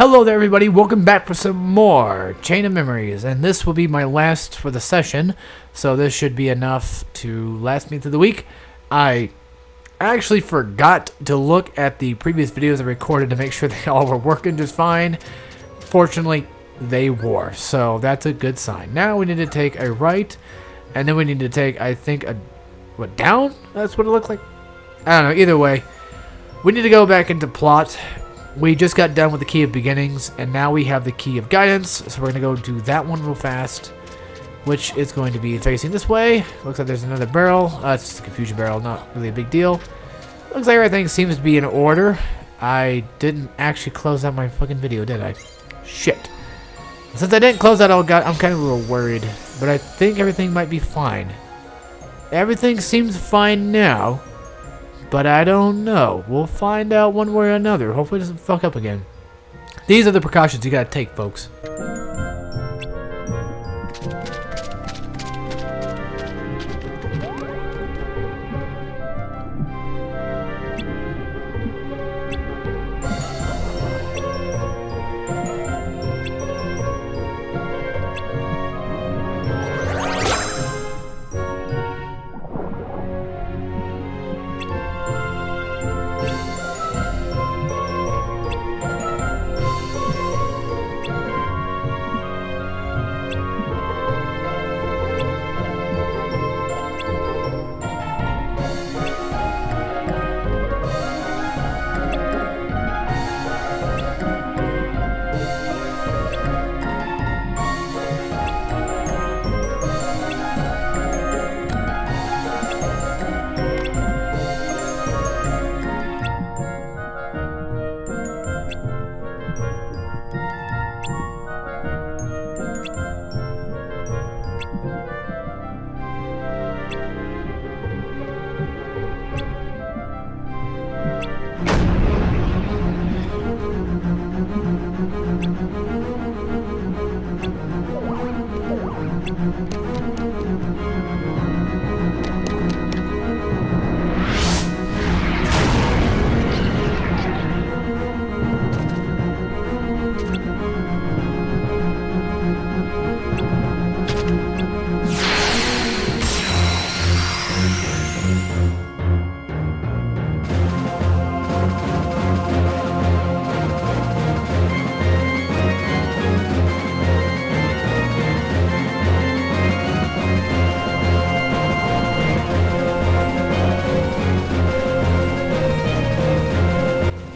Hello there everybody, welcome back for some more Chain of Memories, and this will be my last for the session, so this should be enough to last me through the week. I actually forgot to look at the previous videos I recorded to make sure they all were working just fine. Fortunately, they were, so that's a good sign. Now we need to take a right, and then we need to take, I think, what, down? That's what it looked like? I don't know, either way. We need to go back into plot. We just got done with the Key of Beginnings, and now we have the Key of Guidance, so we're going to go do that one real fast, which is going to be facing this way. Looks like there's another barrel. It's just a confusion barrel, not really a big deal. Looks like everything seems to be in order. I didn't actually close out my fucking video, did I? Shit. Since I didn't close out, I'm kind of a little worried, but I think everything might be fine. Everything seems fine now. But I don't know. We'll find out one way or another. Hopefully it doesn't fuck up again. These are the precautions you gotta take, folks.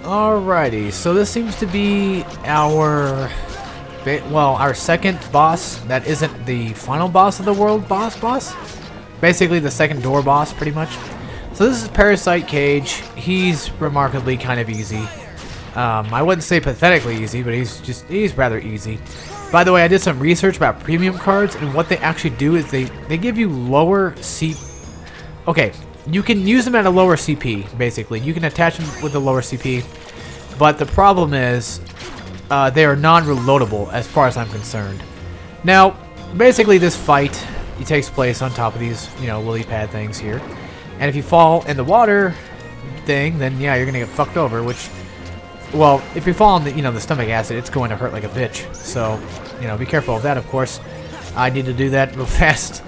Alrighty, so this seems to be our second boss that isn't the final boss of the world boss. Basically the second door boss, pretty much. So this is Parasite Cage. He's remarkably kind of easy. I wouldn't say pathetically easy, but he's rather easy. By the way, I did some research about premium cards, and what they actually do is they give you lower CP. Okay, you can use them at a lower CP, basically. You can attach them with a lower CP. But the problem is, they are non-reloadable as far as I'm concerned. Now, basically this fight, it takes place on top of these, lily pad things here. And if you fall in the water thing, then yeah, you're gonna get fucked over, which, well, if you fall in the stomach acid, it's going to hurt like a bitch. So, be careful of that, of course. I need to do that real fast.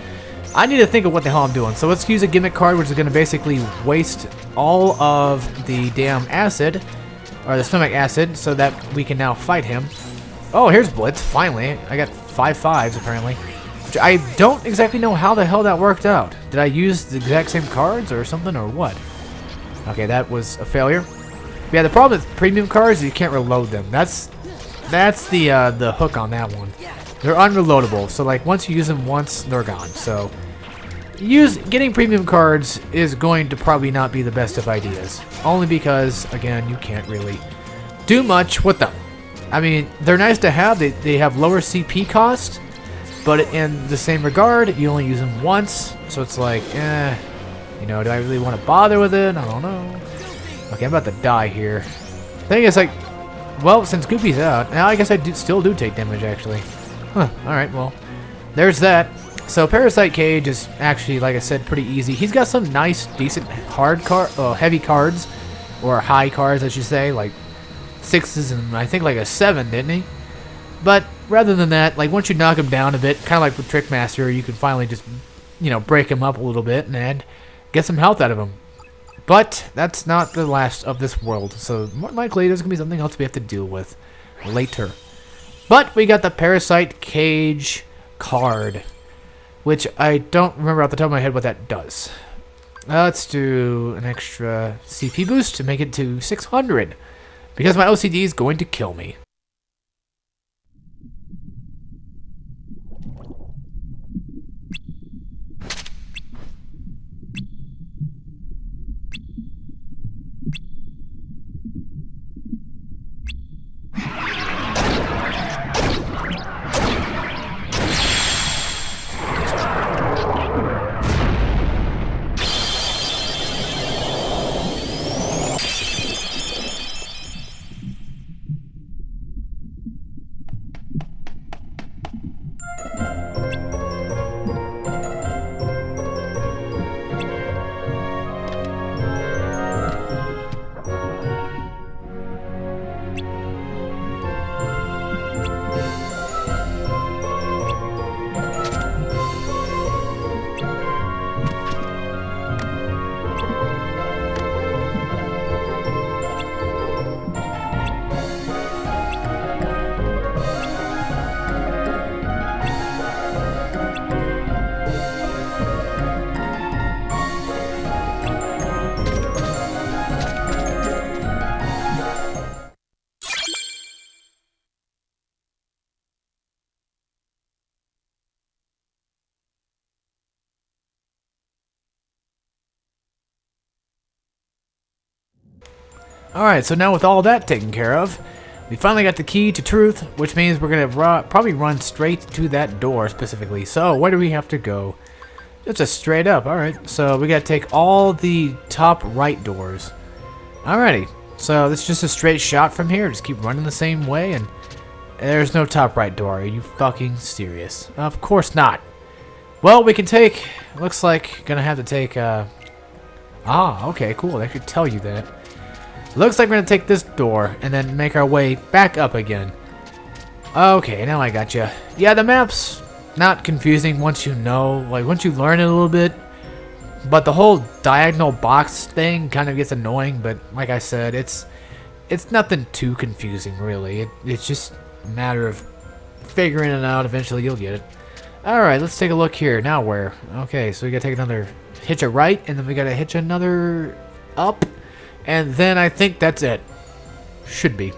I need to think of what the hell I'm doing. So let's use a gimmick card, which is gonna basically waste all of the damn acid, or the stomach acid, so that we can now fight him. Oh, here's Blitz, finally. I got 5 5s, apparently. Which I don't exactly know how the hell that worked out. Did I use the exact same cards or something, or what? Okay, that was a failure. Yeah, the problem with premium cards is you can't reload them. That's the hook on that one. They're unreloadable, so like once you use them once, they're gone. So getting premium cards is going to probably not be the best of ideas. Only because, again, you can't really do much with them. I mean, they're nice to have. They have lower CP cost, but in the same regard, you only use them once. So it's like, do I really want to bother with it? I don't know. Okay, I'm about to die here. Thing is, like, well, since Goopy's out, now I guess I still do take damage, actually. Huh, alright, well, there's that. So Parasite Cage is actually, like I said, pretty easy. He's got some nice, decent heavy cards, or high cards, I should say, like 6s and I think like a 7, didn't he? But rather than that, like once you knock him down a bit, kind of like with Trickmaster, you can finally just, you know, break him up a little bit and get some health out of him. But that's not the last of this world, so more likely there's going to be something else we have to deal with later. But we got the Parasite Cage card, which I don't remember off the top of my head what that does. Let's do an extra CP boost to make it to 600, because my OCD is going to kill me. Alright, so now with all that taken care of, we finally got the key to truth, which means we're going to probably run straight to that door specifically. So, where do we have to go? Just a straight up, alright. So, we got to take all the top right doors. Alrighty, so this is just a straight shot from here. Just keep running the same way, and there's no top right door. Are you fucking serious? Of course not. Well, we can take, looks like, gonna have to take, okay, cool. They could tell you that. Looks like we're gonna take this door and then make our way back up again. Okay, now I gotcha. Yeah, the map's not confusing once you know, like once you learn it a little bit. But the whole diagonal box thing kind of gets annoying. But like I said, it's nothing too confusing really. It's just a matter of figuring it out. Eventually, you'll get it. All right, let's take a look here. Now where? Okay, so we gotta take another hitch a right, and then we gotta hitch another up. And then I think that's it. Should be.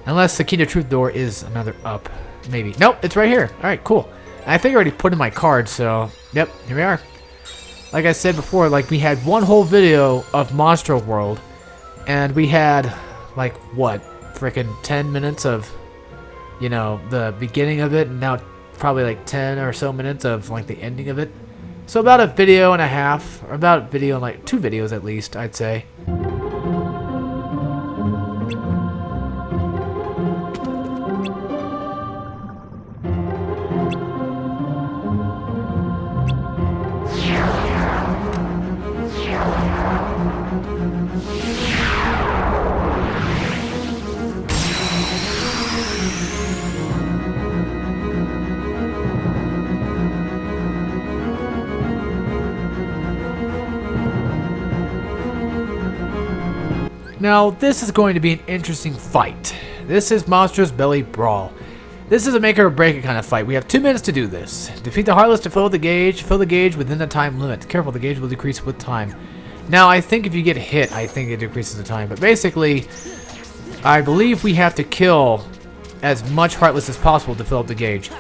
Unless the key to truth door is another up. Maybe. Nope, it's right here. Alright, cool. I think I already put in my card, so... Yep, here we are. Like I said before, like we had one whole video of Monstro World. And we had, like, what? Freaking 10 minutes of, you know, the beginning of it. And now probably like 10 or so minutes of, like, the ending of it. So about a video and a half. Or about a video and, like, 2 videos at least, I'd say. Now, this is going to be an interesting fight. This is Monster's Belly Brawl. This is a make or break it kind of fight. We have 2 minutes to do this. Defeat the Heartless to fill the gauge within the time limit. Careful, the gauge will decrease with time. Now, I think if you get hit, I think it decreases the time. But basically, I believe we have to kill as much Heartless as possible to fill up the gauge.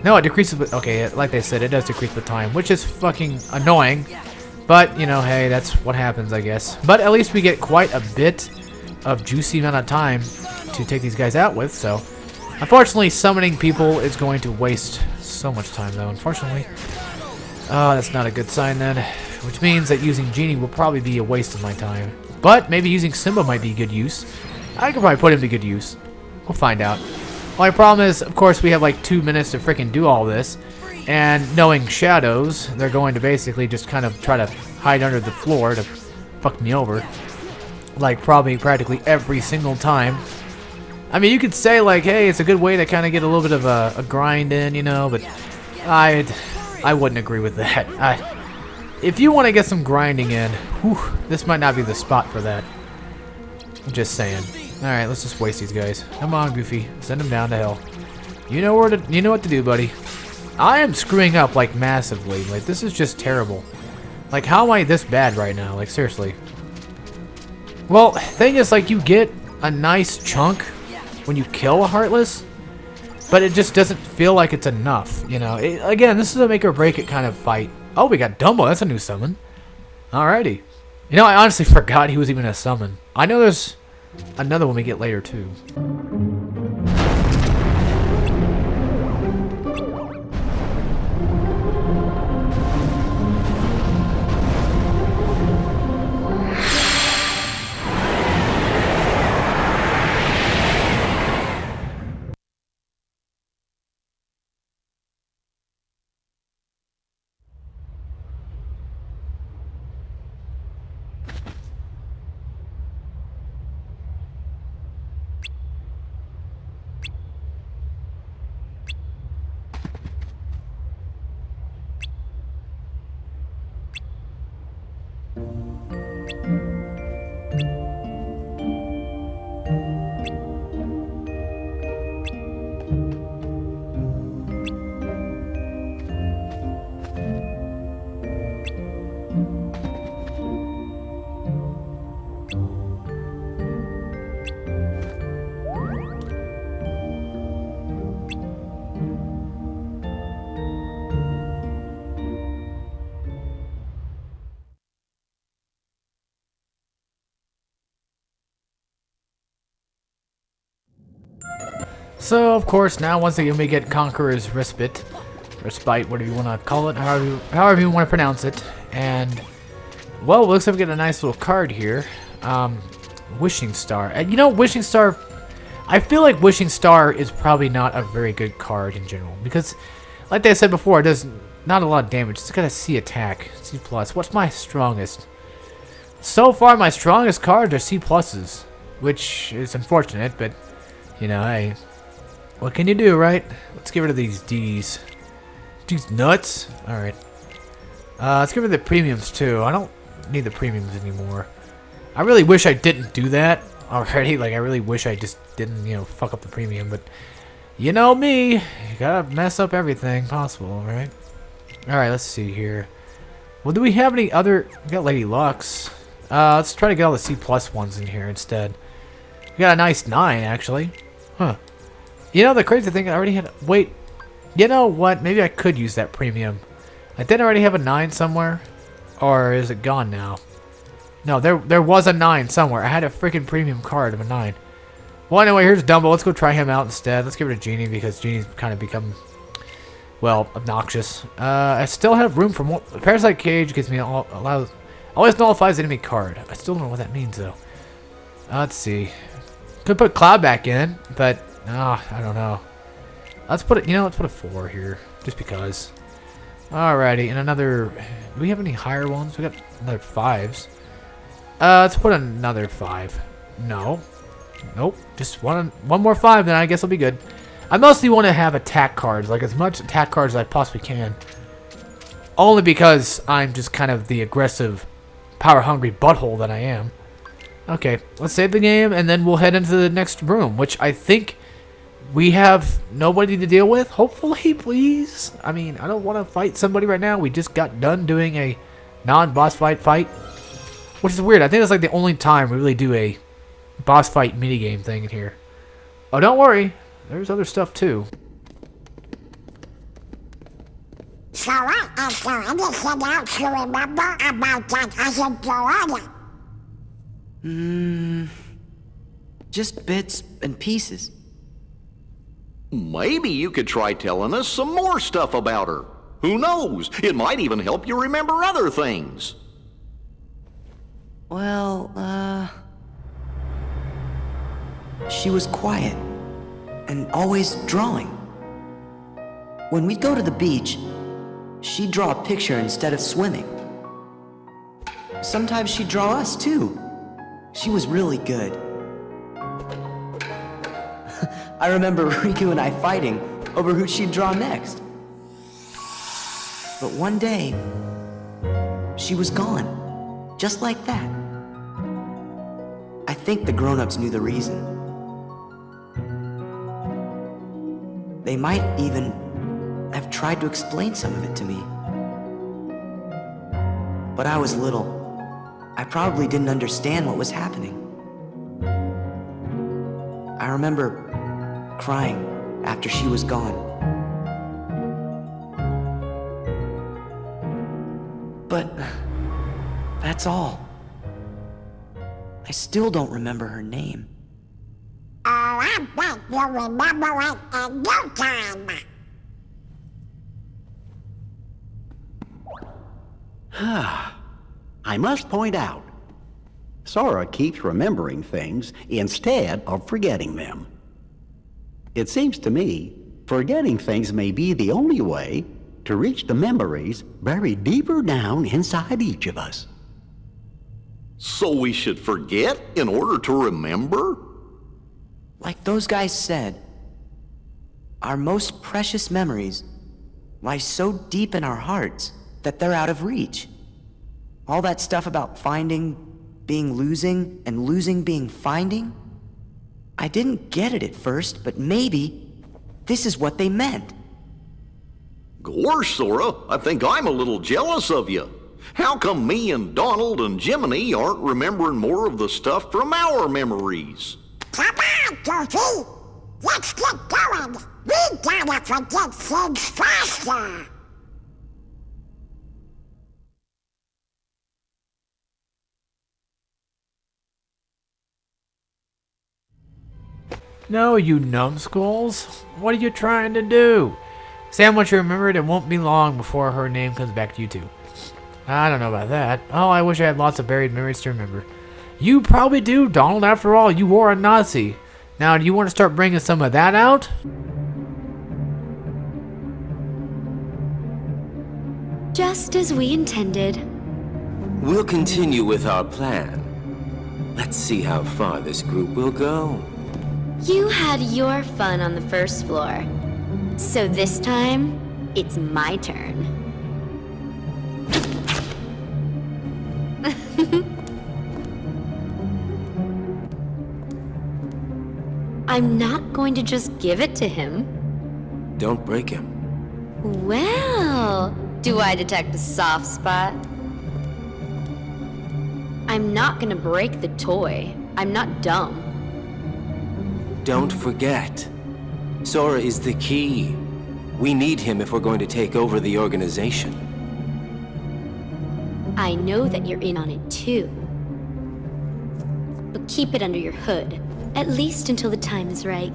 No, it decreases with... Okay, like they said, it does decrease with time, which is fucking annoying. But, you know, hey, that's what happens, I guess. But at least we get quite a bit of juicy amount of time to take these guys out with, so... Unfortunately, summoning people is going to waste so much time, though, unfortunately. Oh, that's not a good sign, then. Which means that using Genie will probably be a waste of my time. But maybe using Simba might be good use. I could probably put him to good use. We'll find out. My problem is, of course, we have like 2 minutes to freaking do all this. And knowing Shadows, they're going to basically just kind of try to hide under the floor to fuck me over. Like, probably practically every single time. I mean, you could say like, hey, it's a good way to kind of get a little bit of a grind in, you know, but I wouldn't agree with that. If you want to get some grinding in, whew, this might not be the spot for that. I'm just saying. All right, let's just waste these guys. Come on, Goofy, send them down to hell. You know what to do, buddy. I am screwing up like massively. Like this is just terrible. Like how am I this bad right now? Like seriously. Well, thing is, like you get a nice chunk when you kill a Heartless, but it just doesn't feel like it's enough. You know. Again, this is a make or break it kind of fight. Oh, we got Dumbo. That's a new summon. Alrighty. You know, I honestly forgot he was even a summon. I know there's another one we get later too. So, of course, now once again we get Conqueror's Respite, whatever you want to call it, however you want to pronounce it. And, well, it looks like we get a nice little card here. Wishing Star. And, you know, Wishing Star, I feel like Wishing Star is probably not a very good card in general. Because, like I said before, it does not a lot of damage. It's got a C attack, C+. What's my strongest? So far, my strongest cards are C+, which is unfortunate, but, you know, hey... What can you do, right? Let's get rid of these D's. These nuts? Alright. Let's get rid of the premiums, too. I don't need the premiums anymore. I really wish I didn't do that already. Like, I really wish I just didn't, you know, fuck up the premium. But, you know me. You gotta mess up everything possible, right? Alright, let's see here. Well, do we have any other... We got Lady Lux. Let's try to get all the C+ ones in here instead. We got a nice 9, actually. Huh. You know, the crazy thing, I already had... Wait. You know what? Maybe I could use that premium. I didn't already have a 9 somewhere? Or is it gone now? No, there was a 9 somewhere. I had a freaking premium card of a 9. Well, anyway, here's Dumbo. Let's go try him out instead. Let's get rid of Genie because Genie's kind of become... Well, obnoxious. I still have room for more... Parasite Cage gives me... always nullifies enemy card. I still don't know what that means, though. Let's see. Could put Cloud back in, but... I don't know. Let's put it, you know, let's put a 4 here. Just because. Alrighty, and another... Do we have any higher ones? We got another 5s. Let's put another 5. No. Nope. Just one more 5, then I guess I'll be good. I mostly want to have attack cards. Like, as much attack cards as I possibly can. Only because I'm just kind of the aggressive, power-hungry butthole that I am. Okay, let's save the game, and then we'll head into the next room, which I think... We have nobody to deal with, hopefully, please. I mean, I don't want to fight somebody right now. We just got done doing a non-boss fight, which is weird. I think that's like the only time we really do a boss fight minigame thing in here. Oh, don't worry. There's other stuff, too. So what is there anything else you remember about that other just bits and pieces. Maybe you could try telling us some more stuff about her. Who knows? It might even help you remember other things. Well, she was quiet and always drawing. When we'd go to the beach, she'd draw a picture instead of swimming. Sometimes she'd draw us too. She was really good. I remember Riku and I fighting over who she'd draw next. But one day, she was gone. Just like that. I think the grown-ups knew the reason. They might even have tried to explain some of it to me. But I was little. I probably didn't understand what was happening. I remember crying after she was gone. But that's all. I still don't remember her name. Oh, I bet you'll remember it in no time. I must point out, Sora keeps remembering things instead of forgetting them. It seems to me, forgetting things may be the only way to reach the memories buried deeper down inside each of us. So we should forget in order to remember? Like those guys said, our most precious memories lie so deep in our hearts that they're out of reach. All that stuff about finding being losing and losing being finding? I didn't get it at first, but maybe this is what they meant. Gosh, Sora, I think I'm a little jealous of you. How come me and Donald and Jiminy aren't remembering more of the stuff from our memories? Come on, Goofy! Let's get going! We gotta forget things faster! No, you numbskulls. What are you trying to do? Say how much you remembered. It won't be long before her name comes back to you too. I don't know about that. Oh, I wish I had lots of buried memories to remember. You probably do, Donald. After all, you were a Nazi. Now, do you want to start bringing some of that out? Just as we intended. We'll continue with our plan. Let's see how far this group will go. You had your fun on the first floor. So this time, it's my turn. I'm not going to just give it to him. Don't break him. Well, do I detect a soft spot? I'm not gonna break the toy. I'm not dumb. Don't forget, Sora is the key. We need him if we're going to take over the organization. I know that you're in on it too. But keep it under your hood, at least until the time is right.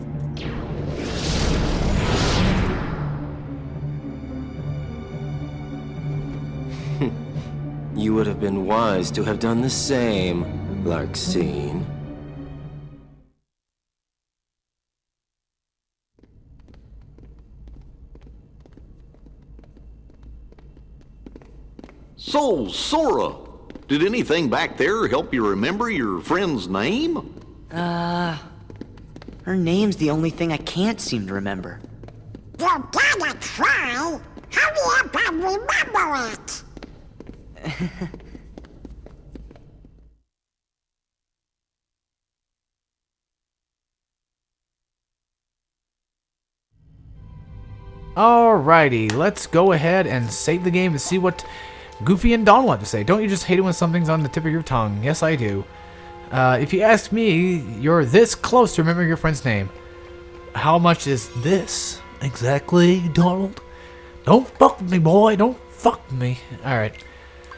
You would have been wise to have done the same, Larxene. So, Sora, did anything back there help you remember your friend's name? Her name's the only thing I can't seem to remember. You gotta try! Hurry up and remember it! Alrighty, let's go ahead and save the game and see what Goofy and Donald have to say. Don't you just hate it when something's on the tip of your tongue? Yes, I do. If you ask me, you're this close to remembering your friend's name. How much is this? Exactly, Donald? Don't fuck with me, boy. Don't fuck with me. Alright.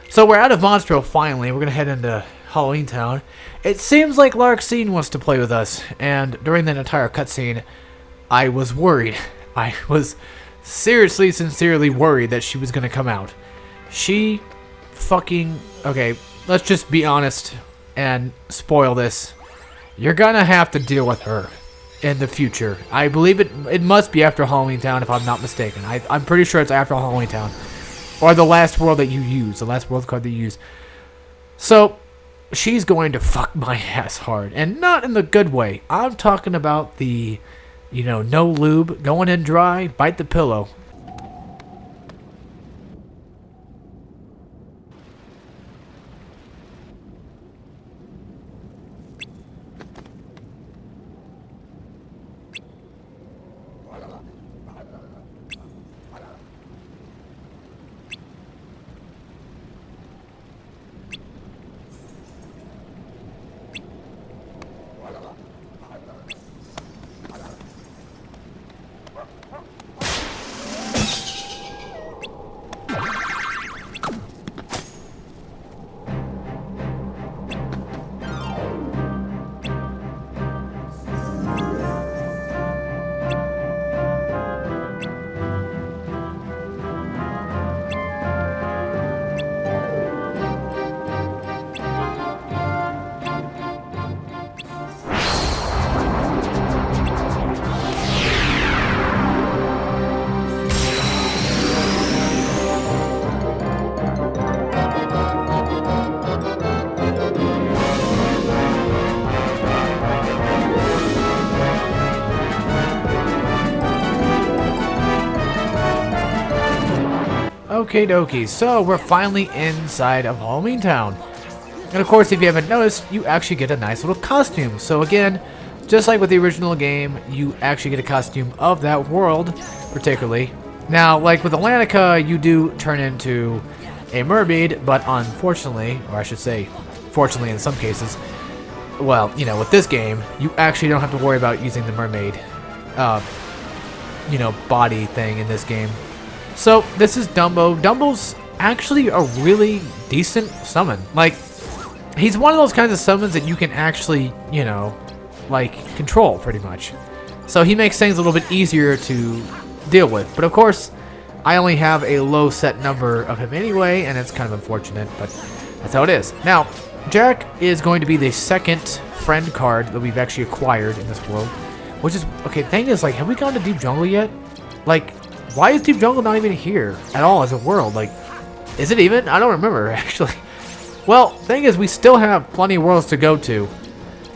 So we're out of Monstro finally. We're going to head into Halloween Town. It seems like Larxene wants to play with us. And during that entire cutscene, I was worried. I was seriously, sincerely worried that she was going to come out. She fucking... Okay, let's just be honest and spoil this. You're going to have to deal with her in the future. I believe it must be after Halloween Town, if I'm not mistaken. I'm pretty sure it's after Halloween Town. Or the last world that you use. The last world card that you use. So, she's going to fuck my ass hard. And not in the good way. I'm talking about the You know, no lube, going in dry, bite the pillow. Okie dokie, so we're finally inside of Halloween Town. And of course, if you haven't noticed, you actually get a nice little costume. So again, just like with the original game, you actually get a costume of that world, particularly. Now, like with Atlantica, you do turn into a mermaid, but unfortunately, or I should say, fortunately in some cases, well, you know, with this game, you actually don't have to worry about using the mermaid, you know, body thing in this game. So, this is Dumbo. Dumbo's actually a really decent summon. Like, he's one of those kinds of summons that you can actually, you know, like, control, pretty much. So, he makes things a little bit easier to deal with. But, of course, I only have a low set number of him anyway, and it's kind of unfortunate, but that's how it is. Now, Jack is going to be the second friend card that we've actually acquired in this world. Which is, okay, the thing is, like, have we gone to Deep Jungle yet? Like, why is Deep Jungle not even here at all as a world? Like, is it even? I don't remember, actually. Well, thing is, we still have plenty of worlds to go to.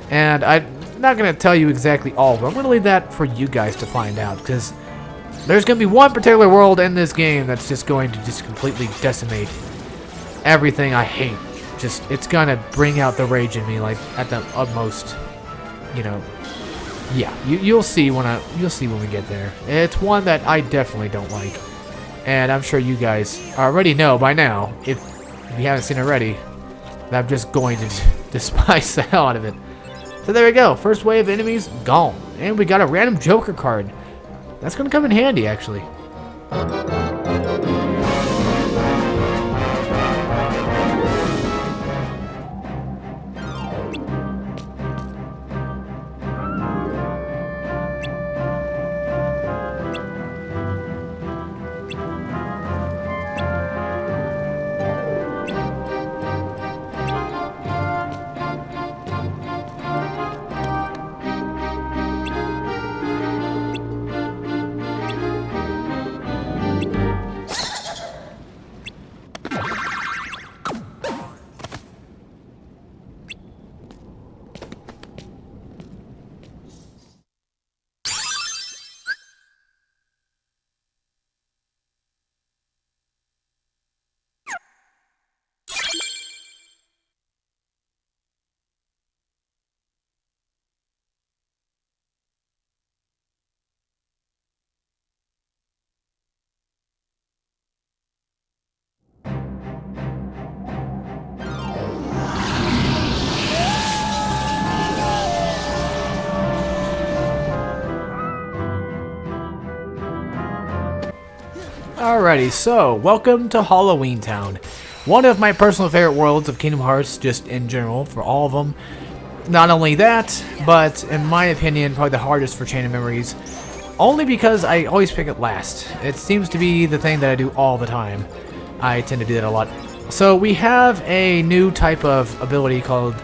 And I'm not going to tell you exactly all, but I'm going to leave that for you guys to find out. Because there's going to be one particular world in this game that's just going to just completely decimate everything I hate. Just, it's going to bring out the rage in me, like, at the utmost, you know. Yeah, you'll see when we get there. It's one that I definitely don't like, and I'm sure you guys already know by now, if you haven't seen it already, that I'm just going to despise the hell out of it. So there we go. First wave of enemies gone, and we got a random Joker card. That's gonna come in handy, actually. Alrighty, so welcome to Halloween Town. One of my personal favorite worlds of Kingdom Hearts, just in general, for all of them. Not only that, but in my opinion, probably the hardest for Chain of Memories. Only because I always pick it last. It seems to be the thing that I do all the time. I tend to do that a lot. So we have a new type of ability called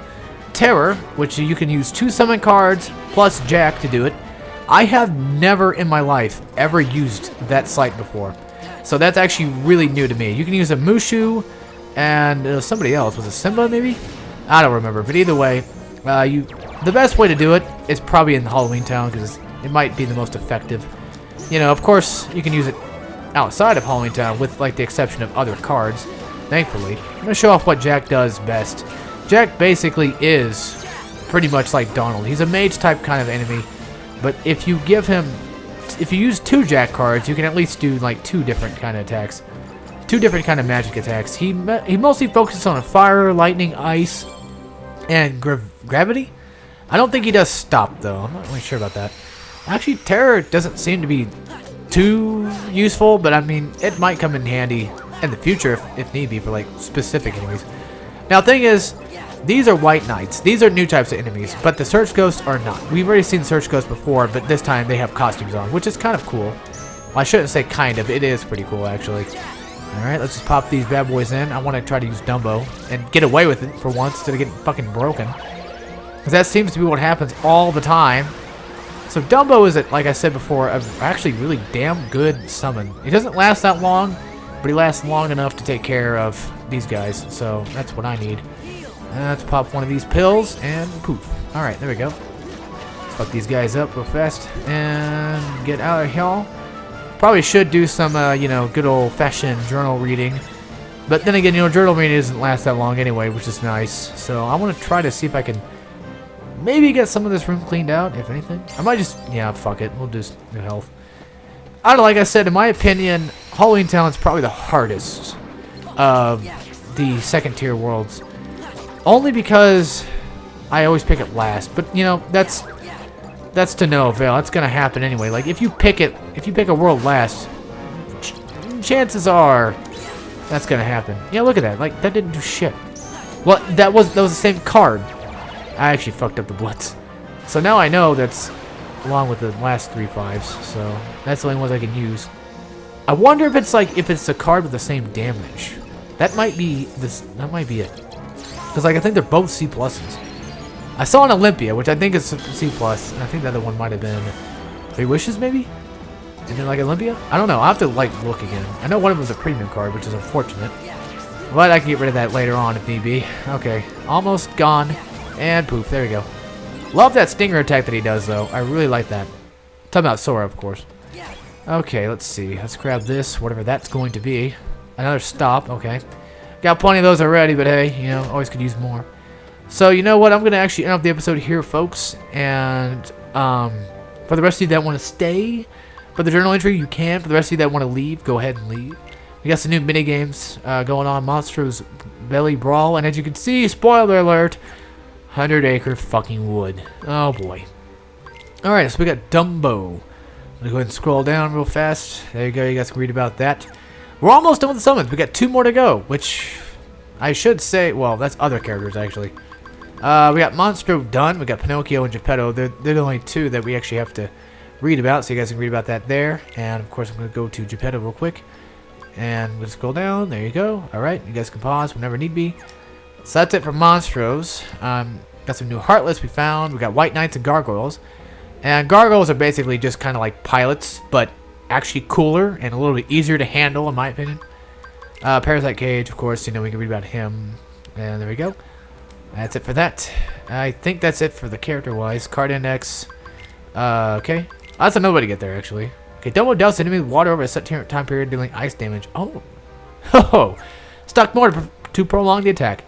Terror, which you can use 2 summon cards plus Jack to do it. I have never in my life ever used that sight before. So that's actually really new to me. You can use a Mushu and somebody else. Was it Simba maybe? I don't remember. But either way, the best way to do it is probably in Halloween Town because it might be the most effective. You know, of course, you can use it outside of Halloween Town with like the exception of other cards, thankfully. I'm going to show off what Jack does best. Jack basically is pretty much like Donald. He's a mage type kind of enemy, but if you give him, if you use 2 Jack cards, you can at least do like 2 different kind of attacks. 2 different kind of magic attacks. He mostly focuses on fire, lightning, ice, and gravity. I don't think he does stop though. I'm not really sure about that. Actually, terror doesn't seem to be too useful, but I mean, it might come in handy in the future if need be for like specific enemies. Now, the thing is, these are White Knights. These are new types of enemies, but the Search Ghosts are not. We've already seen Search Ghosts before, but this time they have costumes on, which is kind of cool. Well, I shouldn't say kind of. It is pretty cool, actually. Alright, let's just pop these bad boys in. I want to try to use Dumbo and get away with it for once instead of getting fucking broken. Because that seems to be what happens all the time. So Dumbo is, like I said before, actually really damn good summon. He doesn't last that long, but he lasts long enough to take care of these guys. So that's what I need. Let's pop one of these pills and poof. Alright, there we go. Let's fuck these guys up real fast and get out of here. Probably should do some, you know, good old-fashioned journal reading. But then again, you know, journal reading doesn't last that long anyway, which is nice. So I want to try to see if I can maybe get some of this room cleaned out, if anything. I might just, yeah, fuck it. We'll just do health. I don't know, like I said, in my opinion, Halloween Town is probably the hardest of the second-tier worlds. Only because I always pick it last. But, you know, that's to no avail. That's gonna happen anyway. Like, if you pick a world last, chances are that's gonna happen. Yeah, look at that. Like, that didn't do shit. Well, that was the same card. I actually fucked up the Blitz. So now I know that's along with the last 3 5s. So that's the only ones I can use. I wonder if it's like if it's a card with the same damage. That might be this. That might be it. Because like I think they're both C pluses. I saw an Olympia, which I think is C+, and I think the other one might have been 3 Wishes, maybe? And then, like, Olympia? I don't know. I'll have to, like, look again. I know one of them was a premium card, which is unfortunate. But I can get rid of that later on if need be. Okay. Almost gone. And poof. There we go. Love that stinger attack that he does, though. I really like that. Talking about Sora, of course. Okay, let's see. Let's grab this, whatever that's going to be. Another stop. Okay. Got plenty of those already, but hey, you know, always could use more. So, you know what? I'm going to actually end up the episode here, folks. And for the rest of you that want to stay for the journal entry, you can. For the rest of you that want to leave, go ahead and leave. We got some new minigames going on. Monsters Belly Brawl. And as you can see, spoiler alert, 100 acre fucking wood. Oh, boy. Alright, so we got Dumbo. I'm going to go ahead and scroll down real fast. There you go. You guys can read about that. We're almost done with the summons. We got 2 more to go, which I should say, well, that's other characters, actually. We got Monstro done. We got Pinocchio and Geppetto. They're the only 2 that we actually have to read about, so you guys can read about that there. And, of course, I'm going to go to Geppetto real quick. And we'll scroll down. There you go. All right, you guys can pause whenever need be. So that's it for Monstros. Got some new Heartless we found. We got White Knights and Gargoyles. And Gargoyles are basically just kind of like pilots, but actually cooler and a little bit easier to handle, in my opinion. Parasite Cage, of course, you know, we can read about him. And there we go. That's it for that. I think that's it for the character-wise. Card index. Okay. That's another way to get there, actually. Okay, Dumbo doused enemy with water over a set time period, dealing ice damage. Oh. Oh. Stuck more to prolong the attack.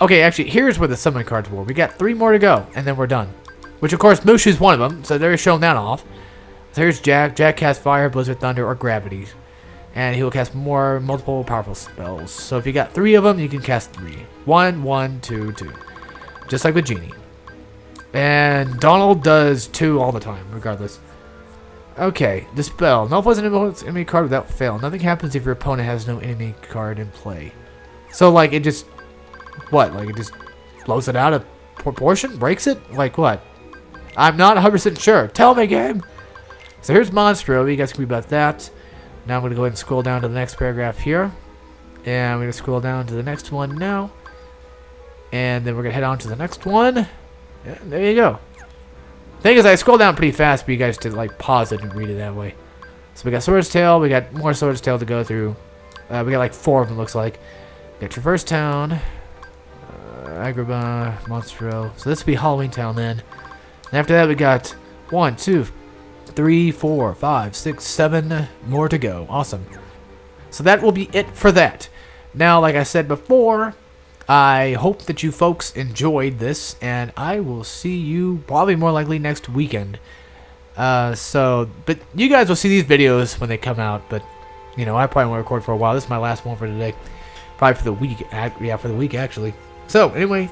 Okay, actually, here's where the summon cards were. We got 3 more to go, and then we're done. Which, of course, Mushu's one of them, so they're showing that off. So here's Jack. Jack casts Fire, Blizzard, Thunder, or Gravity. And he will cast multiple powerful spells. So if you got 3 of them, you can cast 3. 1, 1, 2, 2. Just like with Genie. And Donald does 2 all the time, regardless. Okay, Dispel. No poison enemy card without fail. Nothing happens if your opponent has no enemy card in play. So, like, it just... What? Like, it just blows it out of proportion? Breaks it? Like, what? I'm not 100% sure. Tell me, game! So here's Monstro. You guys can read about that. Now I'm going to go ahead and scroll down to the next paragraph here. And I'm going to scroll down to the next one now. And then we're going to head on to the next one. And there you go. Thing is, I scroll down pretty fast for you guys to like pause it and read it that way. So we got Sword's Tail. We got more Sword's Tail to go through. We got like 4 of them, looks like. We got Traverse Town. Agrabah. Monstro. So this will be Halloween Town then. And after that, we got 1, 2, 3, 4, 5, 6, 7 more to go. Awesome. So that will be it for that. Now, like I said before, I hope that you folks enjoyed this, and I will see you probably more likely next weekend. But you guys will see these videos when they come out, but, you know, I probably won't record for a while. This is my last one for today. Probably for the week. Yeah, for the week, actually. So, anyway,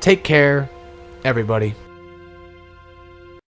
take care, everybody.